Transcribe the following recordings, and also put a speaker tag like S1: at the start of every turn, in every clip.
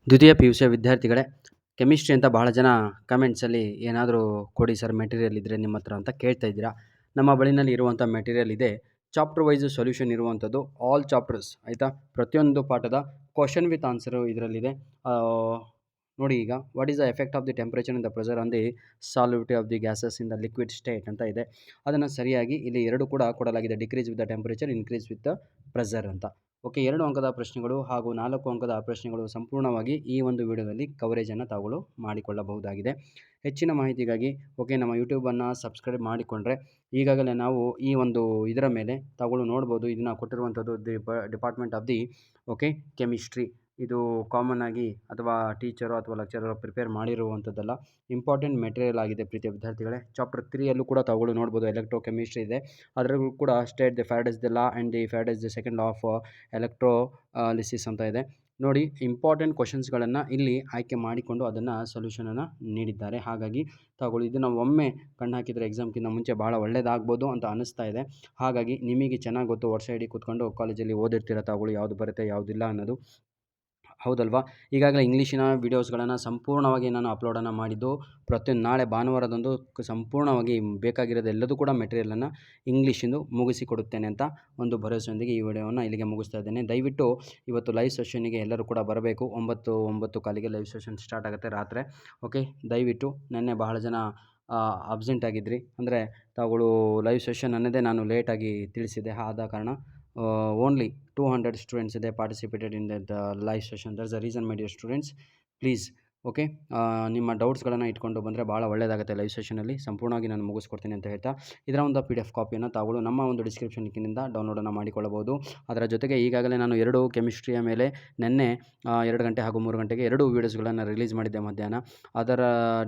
S1: ದ್ವಿತೀಯ ಪಿ.ಯು.ಸಿಯ ವಿದ್ಯಾರ್ಥಿಗಳೇ, ಕೆಮಿಸ್ಟ್ರಿ ಅಂತ ಬಹಳ ಜನ ಕಮೆಂಟ್ಸಲ್ಲಿ ಏನಾದರೂ ಕೊಡಿ ಸರ್ ಮೆಟೀರಿಯಲ್ ಇದ್ದರೆ ನಿಮ್ಮ ಹತ್ರ ಅಂತ ಕೇಳ್ತಾ ಇದ್ದೀರಾ. ನಮ್ಮ ಬಳಿನಲ್ಲಿ ಇರುವಂಥ ಮೆಟೀರಿಯಲ್ ಇದೆ. ಚಾಪ್ಟರ್ ವೈಸ್ ಸೊಲ್ಯೂಷನ್ ಇರುವಂಥದ್ದು, ಆಲ್ ಚಾಪ್ಟರ್ಸ್ ಆಯಿತಾ. ಪ್ರತಿಯೊಂದು ಪಾಠದ ಕ್ವಶನ್ ವಿತ್ ಆನ್ಸರು ಇದರಲ್ಲಿದೆ. ನೋಡಿ, ಈಗ what is the effect of the temperature in the pressure on the solubility of the gases in the liquid state ಅಂತ ಇದೆ. ಅದನ್ನು ಸರಿಯಾಗಿ ಇಲ್ಲಿ ಎರಡು ಕೂಡ ಕೊಡಲಾಗಿದೆ. Decrease with the temperature, increase with the pressure ಅಂತ. ಓಕೆ, 2 ಅಂಕದ ಪ್ರಶ್ನೆಗಳು ಹಾಗೂ 4 ಅಂಕದ ಪ್ರಶ್ನೆಗಳು ಸಂಪೂರ್ಣವಾಗಿ ಈ ಒಂದು ವಿಡಿಯೋದಲ್ಲಿ ಕವರೇಜನ್ನು ತಾವುಗಳು ಮಾಡಿಕೊಳ್ಳಬಹುದಾಗಿದೆ. ಹೆಚ್ಚಿನ ಮಾಹಿತಿಗಾಗಿ ನಮ್ಮ ಯೂಟ್ಯೂಬನ್ನು ಸಬ್ಸ್ಕ್ರೈಬ್ ಮಾಡಿಕೊಂಡ್ರೆ ಈಗಾಗಲೇ ನಾವು ಈ ಒಂದು ಇದರ ಮೇಲೆ ತಾವುಗಳು ನೋಡ್ಬೋದು. ಇದನ್ನು ಕೊಟ್ಟಿರುವಂಥದ್ದು ಡಿಪಾರ್ಟ್ಮೆಂಟ್ ಆಫ್ ದಿ ಕೆಮಿಸ್ಟ್ರಿ. ಇದು ಕಾಮನ್ ಆಗಿ ಅಥವಾ ಟೀಚರು ಅಥವಾ ಲೆಕ್ಚರರು ಪ್ರಿಪೇರ್ ಮಾಡಿರುವಂಥದ್ದಲ್ಲ, ಇಂಪಾರ್ಟೆಂಟ್ ಮೆಟೀರಿಯಲ್ ಆಗಿದೆ ಪ್ರೀತಿಯ ವಿದ್ಯಾರ್ಥಿಗಳೇ. ಚಾಪ್ಟರ್ 3ಯಲ್ಲೂ ಕೂಡ ತಾವುಗಳು ನೋಡ್ಬೋದು, ಎಲೆಕ್ಟ್ರೋ ಕೆಮಿಸ್ಟ್ರಿ ಇದೆ. ಅದರಲ್ಲೂ ಕೂಡ state the Faraday's the law and the Faraday's the second law of electrolysis ಅಂತ ಇದೆ. ನೋಡಿ, ಇಂಪಾರ್ಟೆಂಟ್ ಕ್ವಶನ್ಸ್ಗಳನ್ನು ಇಲ್ಲಿ ಆಯ್ಕೆ ಮಾಡಿಕೊಂಡು ಅದನ್ನು ಸೊಲ್ಯೂಷನನ್ನು ನೀಡಿದ್ದಾರೆ. ಹಾಗಾಗಿ ತಾವುಗಳು ಇದನ್ನು ಒಮ್ಮೆ ಕಣ್ಣು ಹಾಕಿದರೆ ಎಕ್ಸಾಮ್ಗಿಂತ ಮುಂಚೆ ಭಾಳ ಒಳ್ಳೆಯದಾಗ್ಬೋದು ಅಂತ ಅನ್ನಿಸ್ತಾ ಇದೆ. ಹಾಗಾಗಿ ನಿಮಗೆ ಚೆನ್ನಾಗಿ ಗೊತ್ತು, ವರ್ಷ ಇಡೀ ಕೂತ್ಕೊಂಡು ಕಾಲೇಜಲ್ಲಿ ಓದಿರ್ತೀರ ತಾವುಗಳು, ಯಾವುದು ಬರುತ್ತೆ ಯಾವುದಿಲ್ಲ ಅನ್ನೋದು, ಹೌದಲ್ವಾ. ಈಗಾಗಲೇ ಇಂಗ್ಲೀಷಿನ ವೀಡಿಯೋಸ್ಗಳನ್ನು ಸಂಪೂರ್ಣವಾಗಿ ನಾನು ಅಪ್ಲೋಡನ್ನು ಮಾಡಿದ್ದು, ಪ್ರತಿಯೊಂದು ನಾಳೆ ಭಾನುವಾರದಂದು ಸಂಪೂರ್ಣವಾಗಿ ಬೇಕಾಗಿರೋದು ಎಲ್ಲದೂ ಕೂಡ ಮೆಟೀರಿಯಲನ್ನು ಇಂಗ್ಲೀಷಿಂದು ಮುಗಿಸಿಕೊಡುತ್ತೇನೆ ಅಂತ ಒಂದು ಭರವಸೆಯೊಂದಿಗೆ ಈ ವಿಡಿಯೋವನ್ನು ಇಲ್ಲಿಗೆ ಮುಗಿಸ್ತಾ ಇದ್ದೇನೆ. ದಯವಿಟ್ಟು ಇವತ್ತು ಲೈವ್ ಸೆಷನ್ನಿಗೆ ಎಲ್ಲರೂ ಕೂಡ ಬರಬೇಕು. 9:05 ಲೈವ್ ಸೆಷನ್ ಸ್ಟಾರ್ಟ್ ಆಗುತ್ತೆ ರಾತ್ರಿ. ದಯವಿಟ್ಟು ನೆನ್ನೆ ಬಹಳ ಜನ ಅಬ್ಸೆಂಟ್ ಆಗಿದ್ರಿ, ಅಂದರೆ ತಾವುಗಳು ಲೈವ್ ಸೆಷನ್ ಅನ್ನೋದೇ ನಾನು ಲೇಟಾಗಿ ತಿಳಿಸಿದೆ. ಆದ ಕಾರಣ only 200 students they participated in the live session. That's the reason, my dear students. Please, ನಿಮ್ಮ ಡೌಟ್ಸ್ಗಳನ್ನು ಇಟ್ಕೊಂಡು ಬಂದರೆ ಭಾಳ ಒಳ್ಳೆಯದಾಗುತ್ತೆ. ಲೈವ್ ಸೆಷನಲ್ಲಿ ಸಂಪೂರ್ಣವಾಗಿ ನಾನು ಮುಗಿಸ್ಕೊಡ್ತೀನಿ ಅಂತ ಹೇಳ್ತಾ, ಇದರ ಒಂದು PDF ಕಾಪಿಯನ್ನು ತಾವುಗಳು ನಮ್ಮ ಒಂದು ಡಿಸ್ಕ್ರಿಪ್ಷನ್ ಲಿಂಕಿನಿಂದ ಡೌನ್ಲೋಡನ್ನು ಮಾಡಿಕೊಳ್ಳಬಹುದು. ಅದರ ಜೊತೆಗೆ ಈಗಾಗಲೇ ನಾನು 2 ಕೆಮಿಸ್ಟ್ರಿಯ ಮೇಲೆ ನಿನ್ನೆ 2 ಗಂಟೆ ಹಾಗೂ 3 ಗಂಟೆಗೆ 2 ವೀಡಿಯೋಸ್ಗಳನ್ನು ರಿಲೀಸ್ ಮಾಡಿದ್ದೆ ಮಧ್ಯಾಹ್ನ. ಅದರ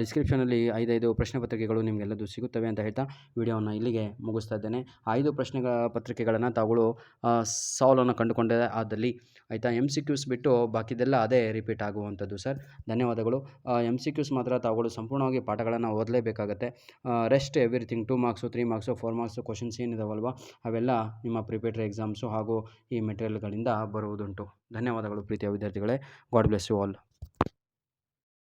S1: ಡಿಸ್ಕ್ರಿಪ್ಷನಲ್ಲಿ 5 ಪ್ರಶ್ನೆ ಪತ್ರಿಕೆಗಳು ನಿಮಗೆಲ್ಲದು ಸಿಗುತ್ತವೆ ಅಂತ ಹೇಳ್ತಾ ವಿಡಿಯೋವನ್ನು ಇಲ್ಲಿಗೆ ಮುಗಿಸ್ತಾ ಇದ್ದೇನೆ. 5 ಪತ್ರಿಕೆಗಳನ್ನು ತಾವುಗಳು ಸಾಲ್ವನ್ನು ಕಂಡುಕೊಂಡೇ ಆದಲ್ಲಿ ಆಯಿತಾ. MCQs ಬಿಟ್ಟು ಬಾಕಿದೆಲ್ಲ ಅದೇ ರಿಪೀಟ್ ಆಗುವಂಥದ್ದು ಸರ್. ಧನ್ಯವಾದಗಳು. MCQs ಮಾತ್ರ ತಾವುಗಳು ಸಂಪೂರ್ಣವಾಗಿ ಪಾಠಗಳನ್ನು ಓದಲೇಬೇಕಾಗತ್ತೆ. Rest everything 2 marks 3 marks 4 marks questions ಏನಿದಾವಲ್ವ ಅವೆಲ್ಲ ನಿಮ್ಮ ಪ್ರಿಪೇಟರಿ ಎಕ್ಸಾಮ್ಸು ಹಾಗೂ ಈ ಮೆಟೀರಿಯಲ್ಗಳಿಂದ ಬರುವುದುಂಟು. ಧನ್ಯವಾದಗಳು ಪ್ರೀತಿಯ ವಿದ್ಯಾರ್ಥಿಗಳೇ. God bless you all.